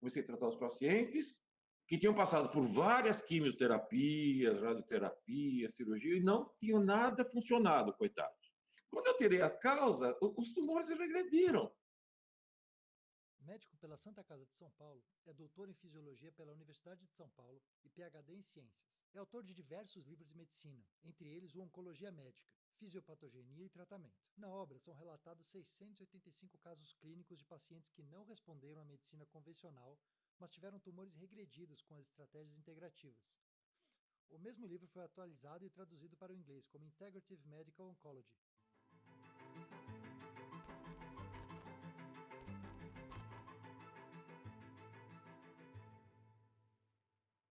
comecei a tratar os pacientes que tinham passado por várias quimioterapias, radioterapia, cirurgia, e não tinham nada funcionado, coitados. Quando eu tirei a causa, os tumores regrediram. Médico pela Santa Casa de São Paulo, é doutor em Fisiologia pela Universidade de São Paulo e PhD em Ciências. É autor de diversos livros de medicina, entre eles o Oncologia Médica, Fisiopatogenia e Tratamento. Na obra são relatados 685 casos clínicos de pacientes que não responderam à medicina convencional, mas tiveram tumores regredidos com as estratégias integrativas. O mesmo livro foi atualizado e traduzido para o inglês como Integrative Medical Oncology.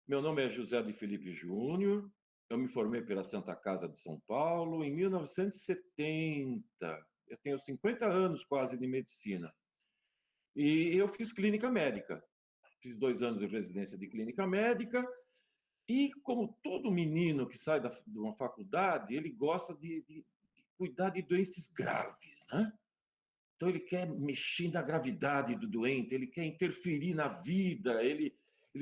Meu nome é José de Felipe Júnior, eu me formei pela Santa Casa de São Paulo em 1970. Eu tenho 50 anos quase de medicina. E eu fiz clínica médica. Fiz 2 anos de residência de clínica médica. E como todo menino que sai de uma faculdade, ele gosta de cuidar de doenças graves, né? Então ele quer mexer na gravidade do doente, ele quer interferir na vida, ele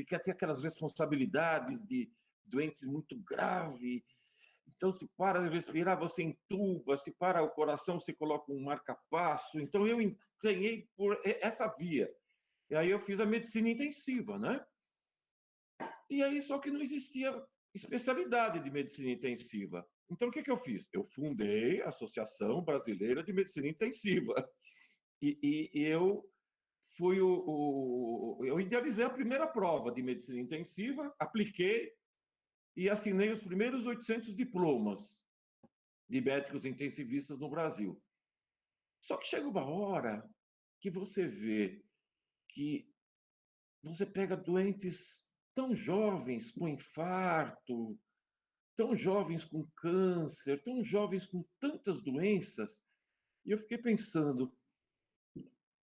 quer ter aquelas responsabilidades de doentes muito graves. Então, se para de respirar, você entuba, se para o coração, você coloca um marca-passo. Então, eu empenhei por essa via. E aí eu fiz a medicina intensiva, né? E aí, só que não existia especialidade de medicina intensiva. Então, o que eu fiz? Eu fundei a Associação Brasileira de Medicina Intensiva. E eu fui eu idealizei a primeira prova de medicina intensiva, apliquei e assinei os primeiros 800 diplomas de médicos intensivistas no Brasil. Só que chega uma hora que você vê que você pega doentes tão jovens com infarto, tão jovens com câncer, tão jovens com tantas doenças, e eu fiquei pensando,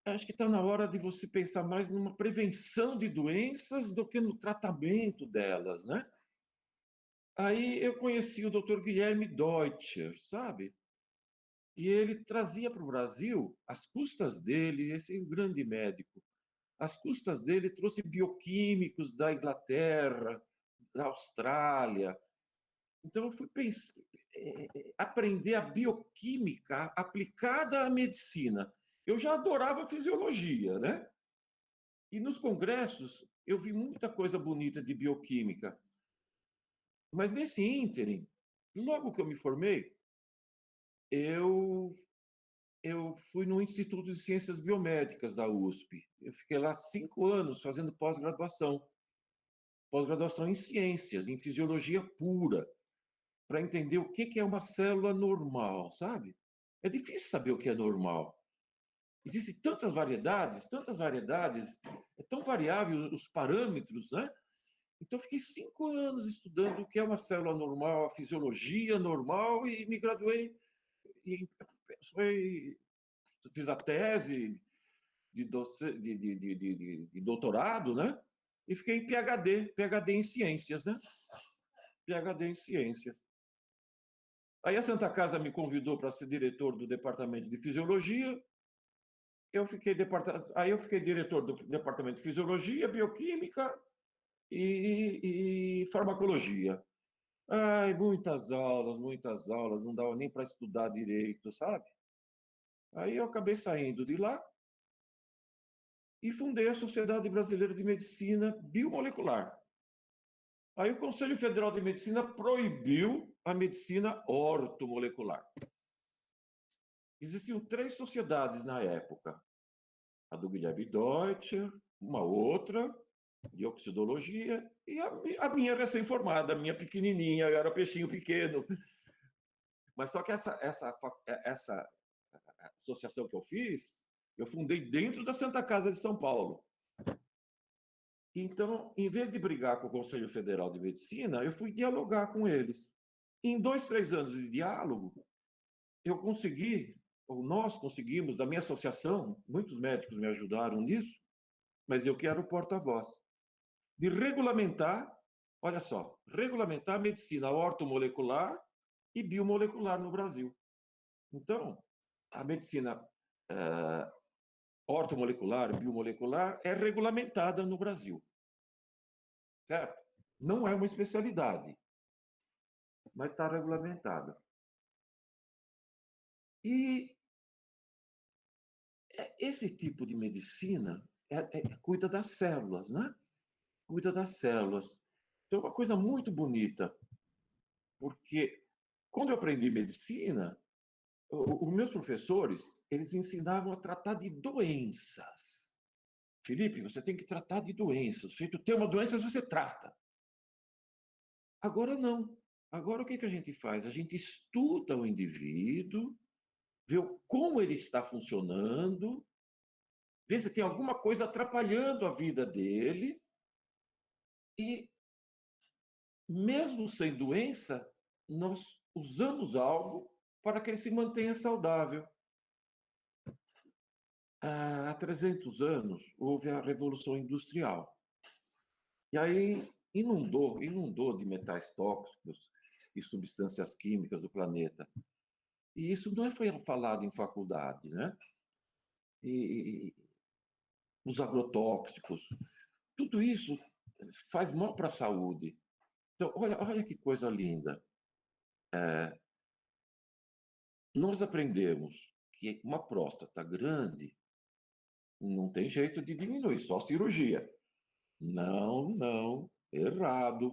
acho que está na hora de você pensar mais numa prevenção de doenças do que no tratamento delas, né? Aí eu conheci o Dr. Guilherme Deutscher, sabe? E ele trazia para o Brasil, às custas dele, esse grande médico, às custas dele trouxe bioquímicos da Inglaterra, da Austrália. Então eu fui aprender a bioquímica aplicada à medicina. Eu já adorava fisiologia, né? E nos congressos eu vi muita coisa bonita de bioquímica. Mas nesse ínterim, logo que eu me formei, eu eu fui no Instituto de Ciências Biomédicas da USP. Eu fiquei lá 5 anos fazendo pós-graduação em ciências, em fisiologia pura, para entender o que é uma célula normal, sabe? É difícil saber o que é normal. Existem tantas variedades, é tão variável os parâmetros, né? Então, fiquei 5 anos estudando o que é uma célula normal, a fisiologia normal, e me graduei. E fiz a tese de doutorado, né? E fiquei em PhD em ciências, né? PhD em ciências. Aí a Santa Casa me convidou para ser diretor do departamento de fisiologia. Aí eu fiquei diretor do departamento de fisiologia, bioquímica e farmacologia. Ai, muitas aulas, não dava nem para estudar direito, sabe? Aí eu acabei saindo de lá e fundei a Sociedade Brasileira de Medicina Biomolecular. Aí o Conselho Federal de Medicina proibiu a medicina ortomolecular. Existiam 3 sociedades na época. A do Guilherme Deutscher, uma outra, de oxidologia, e a minha recém-formada, a minha pequenininha, eu era peixinho pequeno. Mas só que essa associação que eu fiz, eu fundei dentro da Santa Casa de São Paulo. Então, em vez de brigar com o Conselho Federal de Medicina, eu fui dialogar com eles. Em 2, 3 anos de diálogo, eu consegui, ou nós conseguimos, da minha associação, muitos médicos me ajudaram nisso, mas eu que era o porta-voz, de regulamentar, olha só, regulamentar a medicina ortomolecular e biomolecular no Brasil. Então, a medicina ortomolecular, biomolecular, é regulamentada no Brasil, certo? Não é uma especialidade, mas está regulamentada. E esse tipo de medicina cuida das células, né? Cuida das células. Então, é uma coisa muito bonita, porque quando eu aprendi medicina, os meus professores, eles ensinavam a tratar de doenças. Felipe, você tem que tratar de doenças. Se tu tem uma doença, você trata. Agora não. Agora o que a gente faz? A gente estuda o indivíduo, vê como ele está funcionando, vê se tem alguma coisa atrapalhando a vida dele e, mesmo sem doença, nós usamos algo para que ele se mantenha saudável. Há 300 anos houve a Revolução Industrial. E aí inundou de metais tóxicos e substâncias químicas do planeta. E isso não foi falado em faculdade, né? E os agrotóxicos, tudo isso faz mal para a saúde. Então, olha que coisa linda. Nós aprendemos que uma próstata grande não tem jeito de diminuir, só cirurgia. Não, não, errado.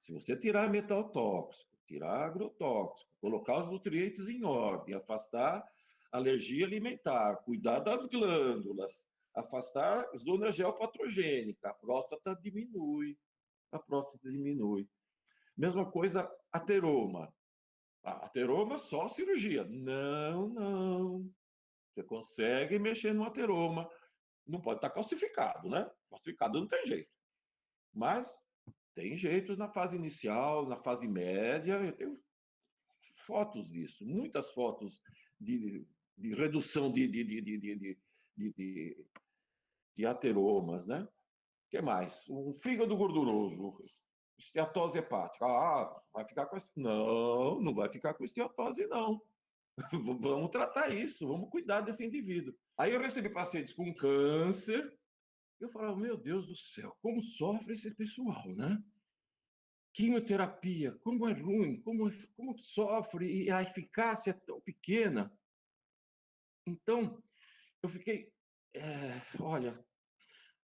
Se você tirar metal tóxico, tirar agrotóxico, colocar os nutrientes em ordem, afastar alergia alimentar, cuidar das glândulas, afastar zona geopatogênica, a próstata diminui. A próstata diminui. Mesma coisa, ateroma. Ateroma só cirurgia. Não, não. Você consegue mexer no ateroma. Não pode estar calcificado, né? Calcificado não tem jeito. Mas tem jeito na fase inicial, na fase média. Eu tenho fotos disso, muitas fotos de redução de ateromas, né? O que mais? Um fígado gorduroso, esteatose hepática. Vai ficar com... Não, não vai ficar com esteatose, não. Vamos tratar isso, vamos cuidar desse indivíduo. Aí eu recebi pacientes com câncer, eu falava, meu Deus do céu, como sofre esse pessoal, né? Quimioterapia, como é ruim, como sofre, e a eficácia é tão pequena. Então, eu fiquei, olha,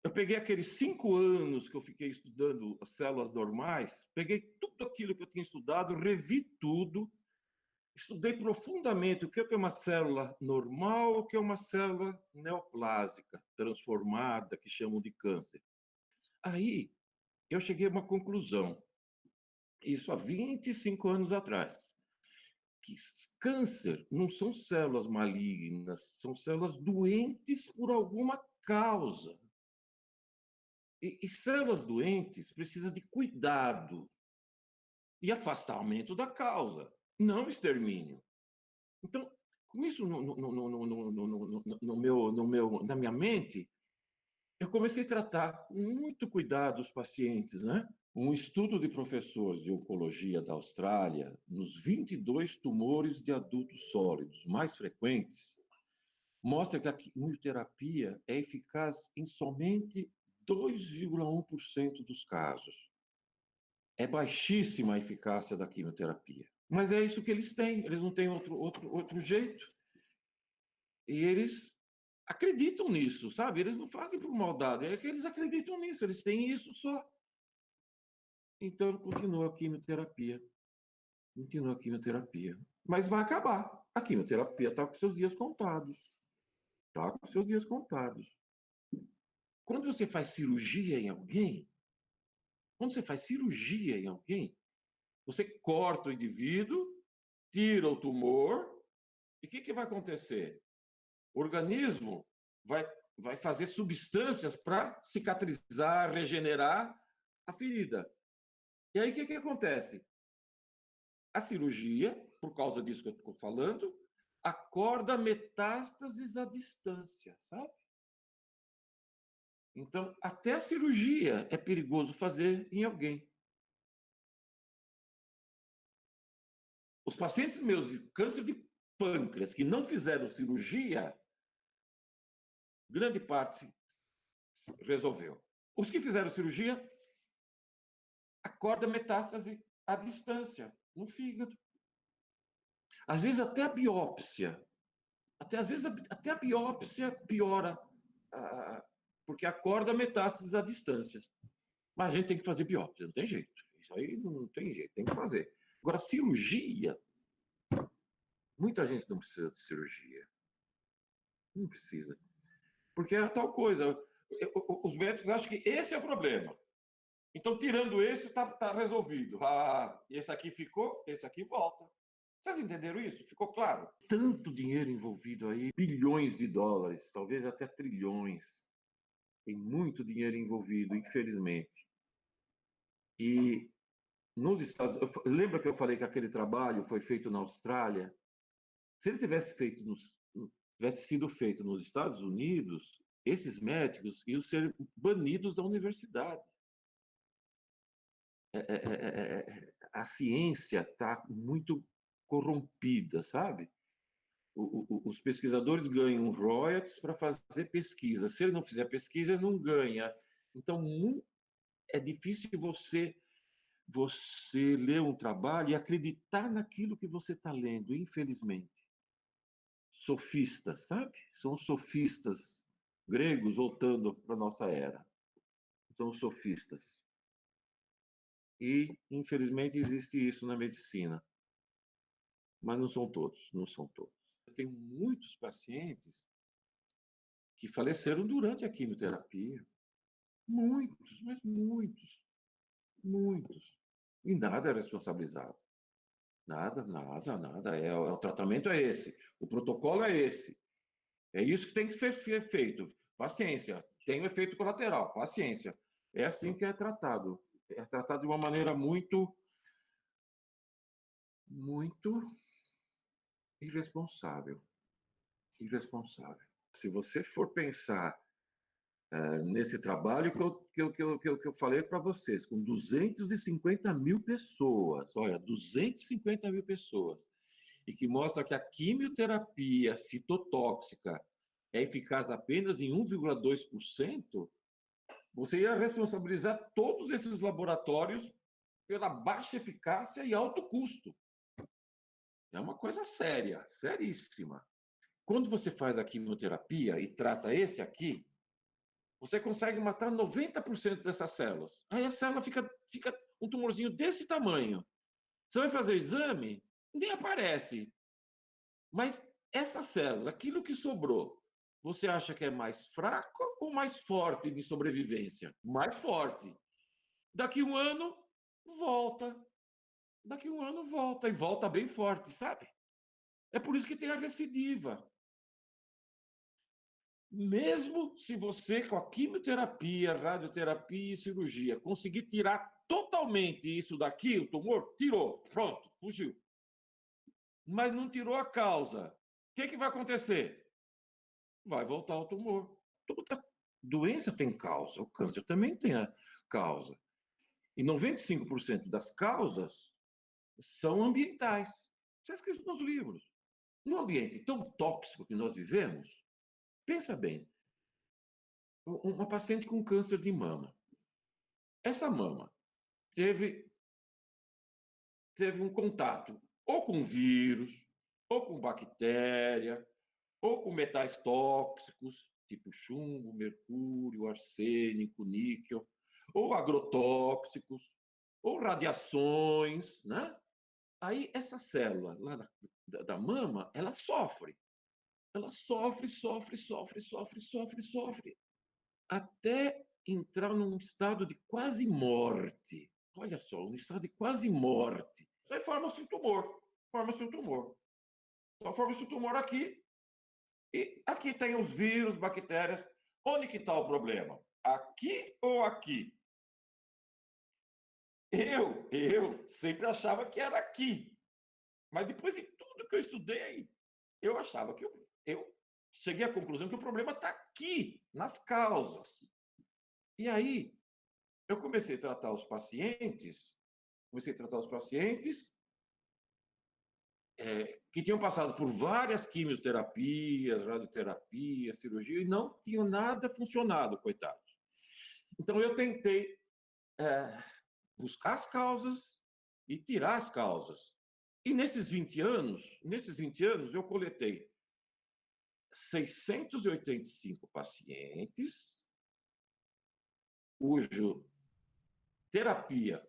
eu peguei aqueles 5 anos que eu fiquei estudando as células normais, peguei tudo aquilo que eu tinha estudado, revi tudo, estudei profundamente o que é uma célula normal, o que é uma célula neoplásica, transformada, que chamam de câncer. Aí, eu cheguei a uma conclusão, isso há 25 anos atrás, que câncer não são células malignas, são células doentes por alguma causa. E células doentes precisam de cuidado e afastamento da causa, não extermínio. Então, com isso na minha mente, eu comecei a tratar com muito cuidado os pacientes, né? Um estudo de professores de oncologia da Austrália, nos 22 tumores de adultos sólidos mais frequentes, mostra que a quimioterapia é eficaz em somente 2,1% dos casos. É baixíssima a eficácia da quimioterapia. Mas é isso que eles têm, eles não têm outro jeito. E eles acreditam nisso, sabe? Eles não fazem por maldade, é que eles acreditam nisso, eles têm isso só. Então, continua a quimioterapia. Continua a quimioterapia. Mas vai acabar. A quimioterapia está com seus dias contados. Está com seus dias contados. Quando você faz cirurgia em alguém, você corta o indivíduo, tira o tumor, e o que vai acontecer? O organismo vai fazer substâncias para cicatrizar, regenerar a ferida. E aí o que acontece? A cirurgia, por causa disso que eu estou falando, acorda metástases à distância, sabe? Então, até a cirurgia é perigoso fazer em alguém. Os pacientes meus de câncer de pâncreas que não fizeram cirurgia, grande parte resolveu. Os que fizeram cirurgia, acorda metástase à distância, no fígado. Às vezes até a biópsia, até a biópsia piora, porque acorda metástases à distância. Mas a gente tem que fazer biópsia, não tem jeito. Isso aí não tem jeito, tem que fazer. Agora, cirurgia, muita gente não precisa de cirurgia. Não precisa. Porque é tal coisa. Os médicos acham que esse é o problema. Então, tirando esse, está resolvido. Esse aqui ficou, esse aqui volta. Vocês entenderam isso? Ficou claro? Tanto dinheiro envolvido aí, bilhões de dólares, talvez até trilhões. Tem muito dinheiro envolvido, infelizmente. E nos Estados Unidos, lembra que eu falei que aquele trabalho foi feito na Austrália? Se ele tivesse sido feito nos Estados Unidos, esses médicos iam ser banidos da universidade. A ciência está muito corrompida, sabe? Os pesquisadores ganham royalties para fazer pesquisa. Se ele não fizer pesquisa, ele não ganha. Então, é difícil você ler um trabalho e acreditar naquilo que você está lendo, infelizmente. Sofistas, sabe? São os sofistas gregos voltando para a nossa era. São os sofistas. E, infelizmente, existe isso na medicina. Mas não são todos, não são todos. Eu tenho muitos pacientes que faleceram durante a quimioterapia. Muitos, mas muitos. Muitos. E nada é responsabilizado. Nada, nada, nada. O tratamento é esse. O protocolo é esse. É isso que tem que ser feito. Paciência. Tem um efeito colateral. Paciência. É assim que é tratado. É tratado de uma maneira muito irresponsável. Irresponsável. Se você for pensar nesse trabalho que eu falei para vocês, com 250 mil pessoas, olha, 250 mil pessoas, e que mostra que a quimioterapia citotóxica é eficaz apenas em 1,2%, você ia responsabilizar todos esses laboratórios pela baixa eficácia e alto custo. É uma coisa séria, seríssima. Quando você faz a quimioterapia e trata esse aqui, você consegue matar 90% dessas células. Aí a célula fica um tumorzinho desse tamanho. Você vai fazer o exame, nem aparece. Mas essas células, aquilo que sobrou, você acha que é mais fraco ou mais forte de sobrevivência? Mais forte. Daqui um ano, volta. Daqui um ano, volta. E volta bem forte, sabe? É por isso que tem a recidiva. Mesmo se você, com a quimioterapia, radioterapia e cirurgia, conseguir tirar totalmente isso daqui, o tumor, tirou, pronto, fugiu. Mas não tirou a causa. O que vai acontecer? Vai voltar o tumor. Toda doença tem causa. O câncer também tem a causa. E 95% das causas são ambientais. Isso é escrito nos livros. No ambiente tão tóxico que nós vivemos, pensa bem, uma paciente com câncer de mama. Essa mama teve um contato ou com vírus, ou com bactéria, ou com metais tóxicos, tipo chumbo, mercúrio, arsênico, níquel, ou agrotóxicos, ou radiações, né? Aí essa célula lá da mama, ela sofre. Ela sofre, até entrar num estado de quase morte. Olha só, um estado de quase morte. Aí forma-se um tumor. Forma-se um tumor. Então forma-se um tumor aqui. E aqui tem os vírus, bactérias. Onde que está o problema? Aqui ou aqui? Eu sempre achava que era aqui. Mas depois de tudo que eu estudei, eu achava que eu cheguei à conclusão que o problema está aqui, nas causas. E aí, eu comecei a tratar os pacientes, que tinham passado por várias quimioterapias, radioterapia, cirurgia, e não tinham nada funcionado, coitados. Então, eu tentei buscar as causas e tirar as causas. E nesses 20 anos, eu coletei 685 pacientes, cujo terapia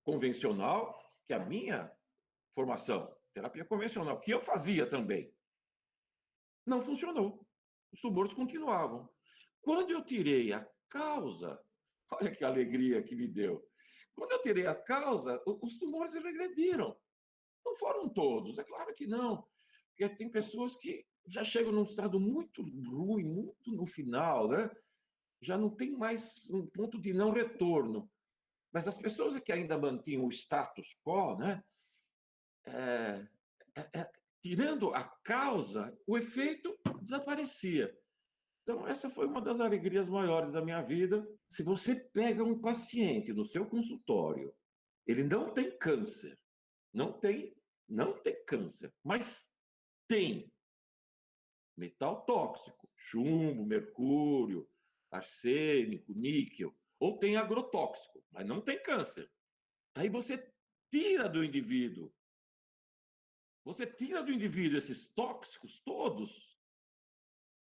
convencional, que é a minha formação, terapia convencional, que eu fazia também, não funcionou. Os tumores continuavam. Quando eu tirei a causa, olha que alegria que me deu. Quando eu tirei a causa, os tumores regrediram. Não foram todos, é claro que não, porque tem pessoas que já chegam num estado muito ruim, muito no final, né? Já não tem mais um ponto de não retorno. Mas as pessoas que ainda mantinham o status quo, né? É, tirando a causa, o efeito desaparecia. Então, essa foi uma das alegrias maiores da minha vida. Se você pega um paciente no seu consultório, ele não tem câncer, não tem câncer, mas tem metal tóxico, chumbo, mercúrio, arsênico, níquel, ou tem agrotóxico, mas não tem câncer. Aí você tira do indivíduo esses tóxicos todos,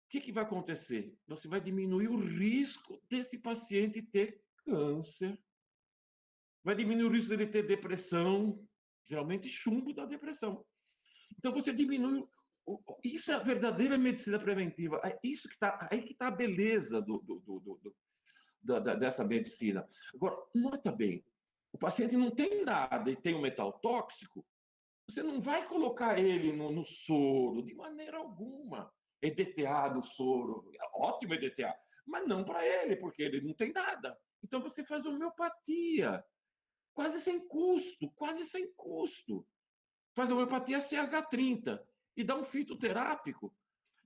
o que vai acontecer? Você vai diminuir o risco desse paciente ter câncer, vai diminuir o risco dele ter depressão, geralmente chumbo dá depressão. Então você diminui. Isso é a verdadeira medicina preventiva. Isso que tá, aí que está a beleza dessa medicina. Agora, nota bem, o paciente não tem nada e tem um metal tóxico, você não vai colocar ele no soro, de maneira alguma. EDTA no soro, ótimo EDTA, mas não para ele, porque ele não tem nada. Então você faz homeopatia, quase sem custo, quase sem custo. Faz homeopatia CH30 e dá um fitoterápico.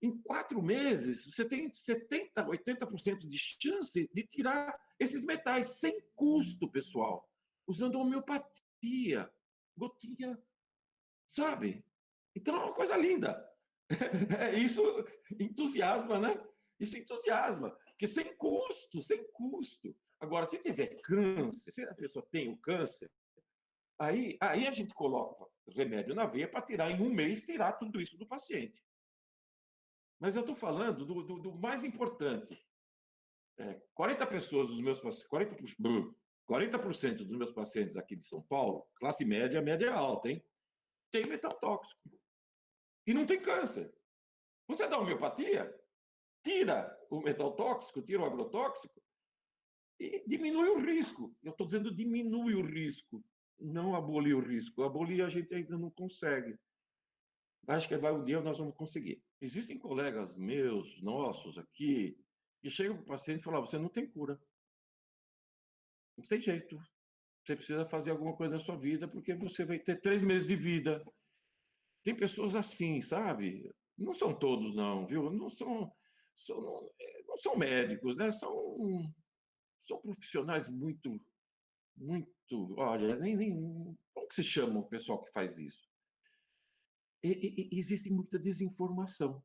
Em 4 meses, você tem 70%, 80% de chance de tirar esses metais sem custo, pessoal, usando homeopatia, gotinha, sabe? Então é uma coisa linda. Isso entusiasma, né? Isso entusiasma, porque sem custo, sem custo. Agora, se tiver câncer, se a pessoa tem o câncer, aí a gente coloca remédio na veia para tirar, em um mês, tirar tudo isso do paciente. Mas eu estou falando do mais importante. 40 pessoas dos meus pacientes, 40% dos meus pacientes aqui de São Paulo, classe média, média alta, hein? Tem metal tóxico. E não tem câncer. Você dá homeopatia, tira o metal tóxico, tira o agrotóxico e diminui o risco. Eu estou dizendo diminui o risco, não abolir o risco. Abolir a gente ainda não consegue. Acho que vai um dia nós vamos conseguir. Existem colegas meus, nossos aqui, que chegam para o paciente e falam: você não tem cura. Não tem jeito. Você precisa fazer alguma coisa na sua vida, porque você vai ter 3 meses de vida. Tem pessoas assim, sabe? Não são todos, não, viu? Não são médicos, né? São profissionais muito. Olha, nem. Como que se chama o pessoal que faz isso? Existe muita desinformação.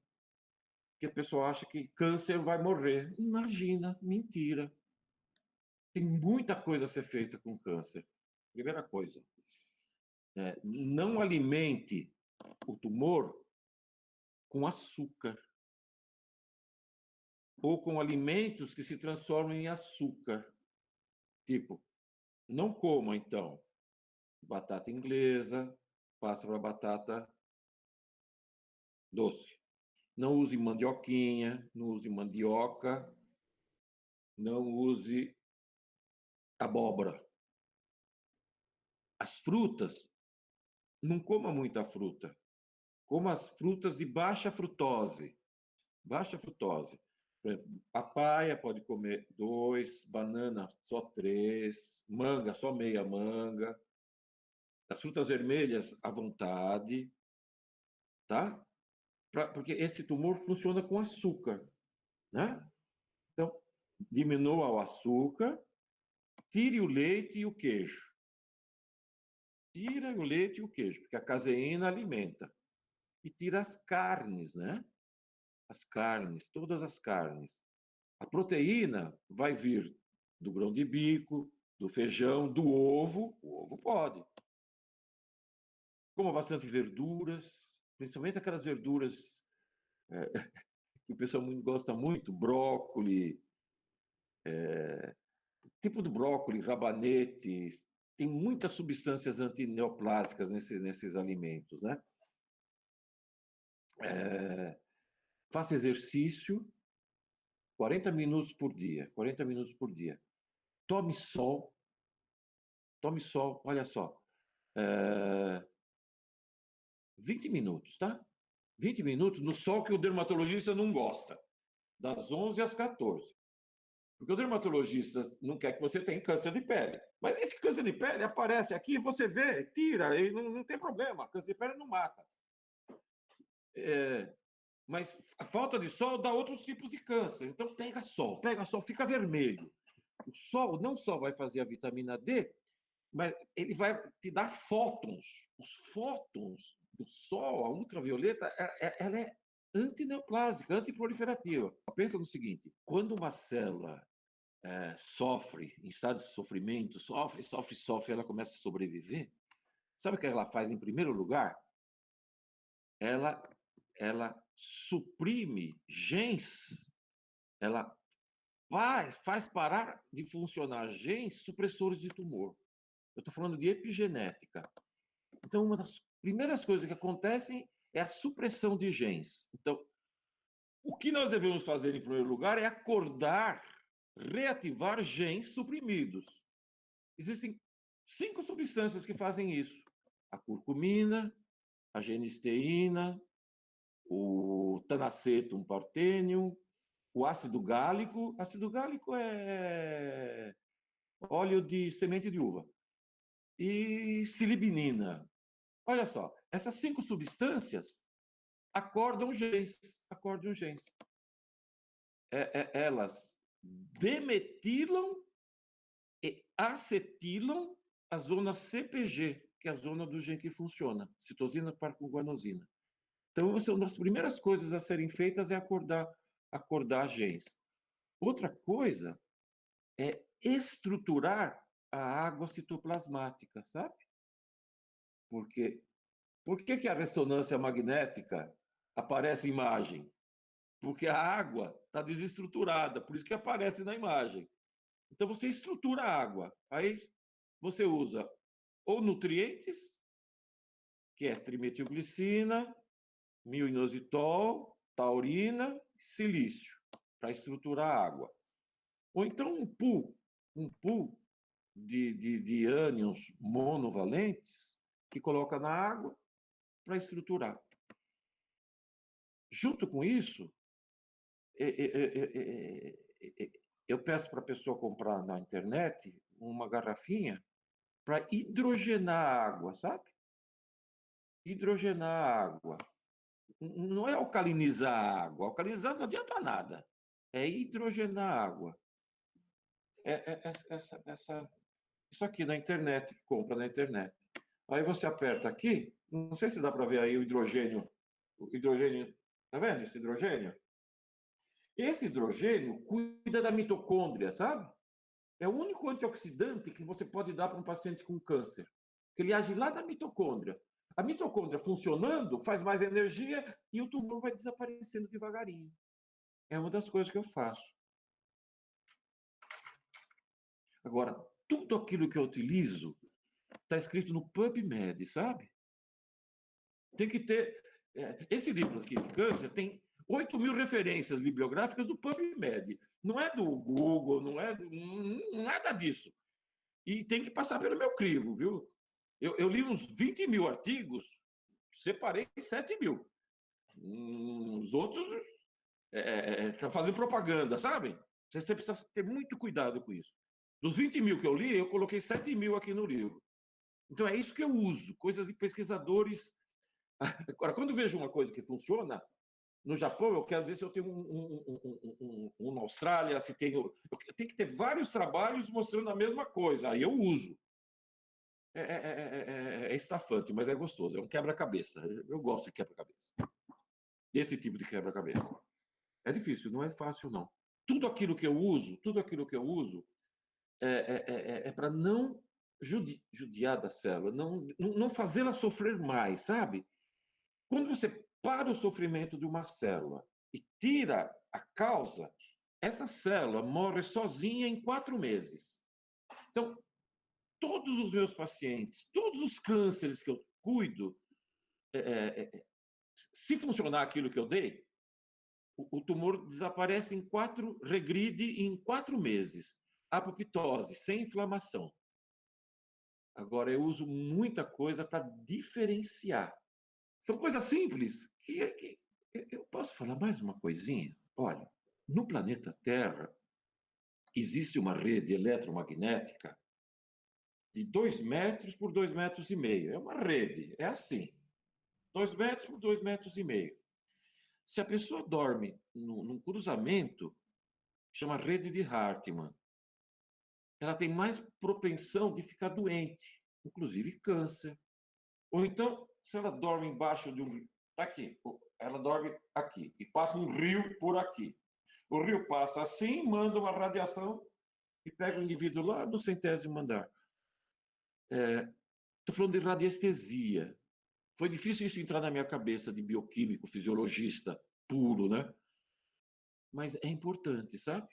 Que a pessoa acha que câncer vai morrer. Imagina, mentira. Tem muita coisa a ser feita com câncer. Primeira coisa, não alimente o tumor com açúcar ou com alimentos que se transformam em açúcar. Tipo, não coma, então, batata inglesa, passa para batata doce. Não use mandioquinha, não use mandioca, não use abóbora. As frutas, não coma muita fruta. Coma as frutas de baixa frutose. Baixa frutose. Papaya pode comer 2, banana só 3, manga só meia manga. As frutas vermelhas à vontade, tá? Porque esse tumor funciona com açúcar, né? Então, diminua o açúcar, tire o leite e o queijo. Tira o leite e o queijo, porque a caseína alimenta. E tira as carnes, né? As carnes, todas as carnes. A proteína vai vir do grão de bico, do feijão, do ovo. O ovo pode. Coma bastante verduras, principalmente aquelas verduras que o pessoal gosta muito, brócolis, tipo do brócolis, rabanetes. Tem muitas substâncias antineoplásicas nesses alimentos, né? Faça exercício, 40 minutos por dia, 40 minutos por dia. Tome sol, olha só, 20 minutos, tá? 20 minutos no sol que o dermatologista não gosta, das 11 às 14. Porque o dermatologista não quer que você tenha câncer de pele. Mas esse câncer de pele aparece aqui, você vê, tira, e não tem problema, câncer de pele não mata. Mas a falta de sol dá outros tipos de câncer. Então pega sol, fica vermelho. O sol não só vai fazer a vitamina D, mas ele vai te dar fótons. Os fótons do sol, a ultravioleta, ela é antineoplásica, antiproliferativa. Pensa no seguinte, quando uma célula sofre, em estado de sofrimento, sofre, ela começa a sobreviver, sabe o que ela faz em primeiro lugar? Ela suprime genes, ela faz parar de funcionar genes supressores de tumor. Eu estou falando de epigenética. Então, uma das primeiras coisas que acontecem é a supressão de genes. Então, o que nós devemos fazer, em primeiro lugar, é acordar, reativar genes suprimidos. Existem 5 substâncias que fazem isso: a curcumina, a genisteína, o tanacetum partenium, o ácido gálico. Ácido gálico é óleo de semente de uva. E silibinina. Olha só, essas 5 substâncias acordam genes. Elas demetilam e acetilam a zona CPG, que é a zona do gene que funciona, citosina parcoguanosina. Então, uma das primeiras coisas a serem feitas é acordar genes. Outra coisa é estruturar a água citoplasmática, sabe? Por que a ressonância magnética aparece imagem? Porque a água está desestruturada, por isso que aparece na imagem. Então, você estrutura a água. Aí você usa ou nutrientes, que é trimetilglicina, milinositol, taurina, silício, para estruturar a água. Ou então um pool de ânions monovalentes que coloca na água para estruturar. Junto com isso, eu peço para a pessoa comprar na internet uma garrafinha para hidrogenar a água, sabe? Hidrogenar a água. Não é alcalinizar a água. Alcalinizar não adianta nada. É hidrogenar a água. Isso aqui na internet, compra na internet. Aí você aperta aqui, não sei se dá para ver aí o hidrogênio. Tá vendo esse hidrogênio? Esse hidrogênio cuida da mitocôndria, sabe? É o único antioxidante que você pode dar para um paciente com câncer. Que ele age lá na mitocôndria. A mitocôndria funcionando faz mais energia e o tumor vai desaparecendo devagarinho. É uma das coisas que eu faço. Agora, tudo aquilo que eu utilizo está escrito no PubMed, sabe? Tem que ter... esse livro aqui de câncer tem 8.000 referências bibliográficas do PubMed. Não é do Google, não é nada disso. E tem que passar pelo meu crivo, viu? Eu li uns 20.000 artigos, separei 7.000. Os outros estão fazendo propaganda, sabe? Você precisa ter muito cuidado com isso. Dos 20.000 que eu li, eu coloquei 7.000 aqui no livro. Então é isso que eu uso, coisas de pesquisadores. Agora, quando vejo uma coisa que funciona, no Japão, eu quero ver se eu tenho na Austrália, se tenho. Eu tenho que ter vários trabalhos mostrando a mesma coisa, aí eu uso. é estafante, mas é gostoso. É um quebra-cabeça. Eu gosto de quebra-cabeça. Esse tipo de quebra-cabeça. É difícil, não é fácil, não. Tudo aquilo que eu uso é para não judiar da célula, não fazê-la sofrer mais, sabe? Quando você para o sofrimento de uma célula e tira a causa, essa célula morre sozinha em 4 meses. Então, todos os meus pacientes, todos os cânceres que eu cuido, se funcionar aquilo que eu dei, o tumor desaparece regride em 4 meses. Apoptose, sem inflamação. Agora, eu uso muita coisa para diferenciar. São coisas simples que eu posso falar mais uma coisinha? Olha, no planeta Terra existe uma rede eletromagnética de 2 metros por 2,5 metros. É uma rede, é assim, 2 metros por 2,5 metros. Se a pessoa dorme num cruzamento, chama rede de Hartmann, ela tem mais propensão de ficar doente, inclusive câncer. Ou então, se ela dorme embaixo de um... Aqui, ela dorme aqui e passa um rio por aqui. O rio passa assim, manda uma radiação e pega o indivíduo lá no 100º andar. Estou falando de radiestesia. Foi difícil isso entrar na minha cabeça de bioquímico, fisiologista puro, né? Mas é importante, sabe?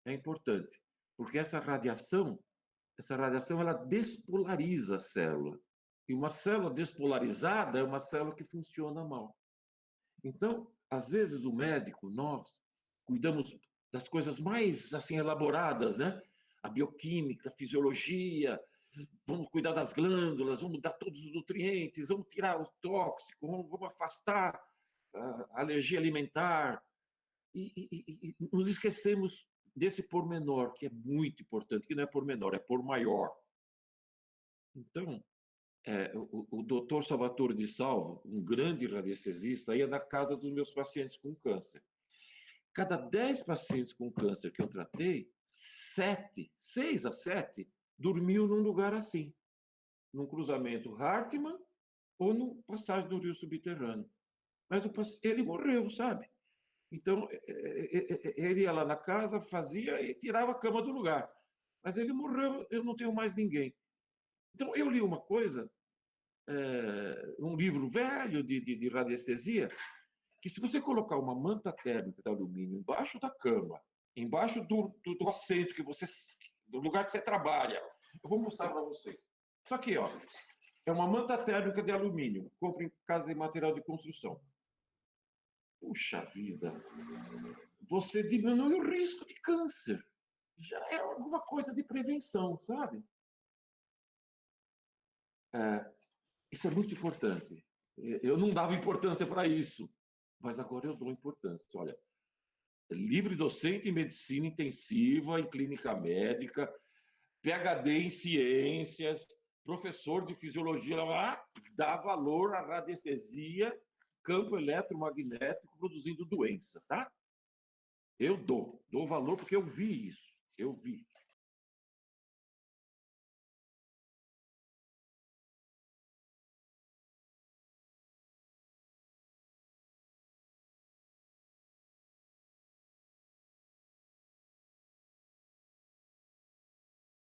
É importante, porque essa radiação ela despolariza a célula. E uma célula despolarizada é uma célula que funciona mal. Então, às vezes o médico, nós cuidamos das coisas mais assim elaboradas, né? A bioquímica, a fisiologia, vamos cuidar das glândulas, vamos dar todos os nutrientes, vamos tirar o tóxico, vamos afastar a alergia alimentar. E nos esquecemos desse pormenor, que é muito importante, que não é pormenor, é por maior. Então, o doutor Salvatore Di Salvo, um grande radiestesista, ia na casa dos meus pacientes com câncer. Cada 10 pacientes com câncer que eu tratei, 6 a 7, dormiam num lugar assim, num cruzamento Hartmann ou no passagem do rio subterrâneo. Mas ele morreu, sabe? Então, ele ia lá na casa, fazia e tirava a cama do lugar. Mas ele morreu, eu não tenho mais ninguém. Então, eu li uma coisa, um livro velho de radiestesia, que se você colocar uma manta térmica de alumínio embaixo da cama, embaixo do assento do lugar que você trabalha, eu vou mostrar para você. Isso aqui, ó, é uma manta térmica de alumínio, compra em casa de material de construção. Puxa vida, você diminui o risco de câncer. Já é alguma coisa de prevenção, sabe? Isso é muito importante. Eu não dava importância para isso, mas agora eu dou importância. Olha, livre docente em medicina intensiva, em clínica médica, PhD em ciências, professor de fisiologia lá, dá valor à radiestesia, campo eletromagnético produzindo doenças, tá? Eu dou valor porque eu vi isso, eu vi.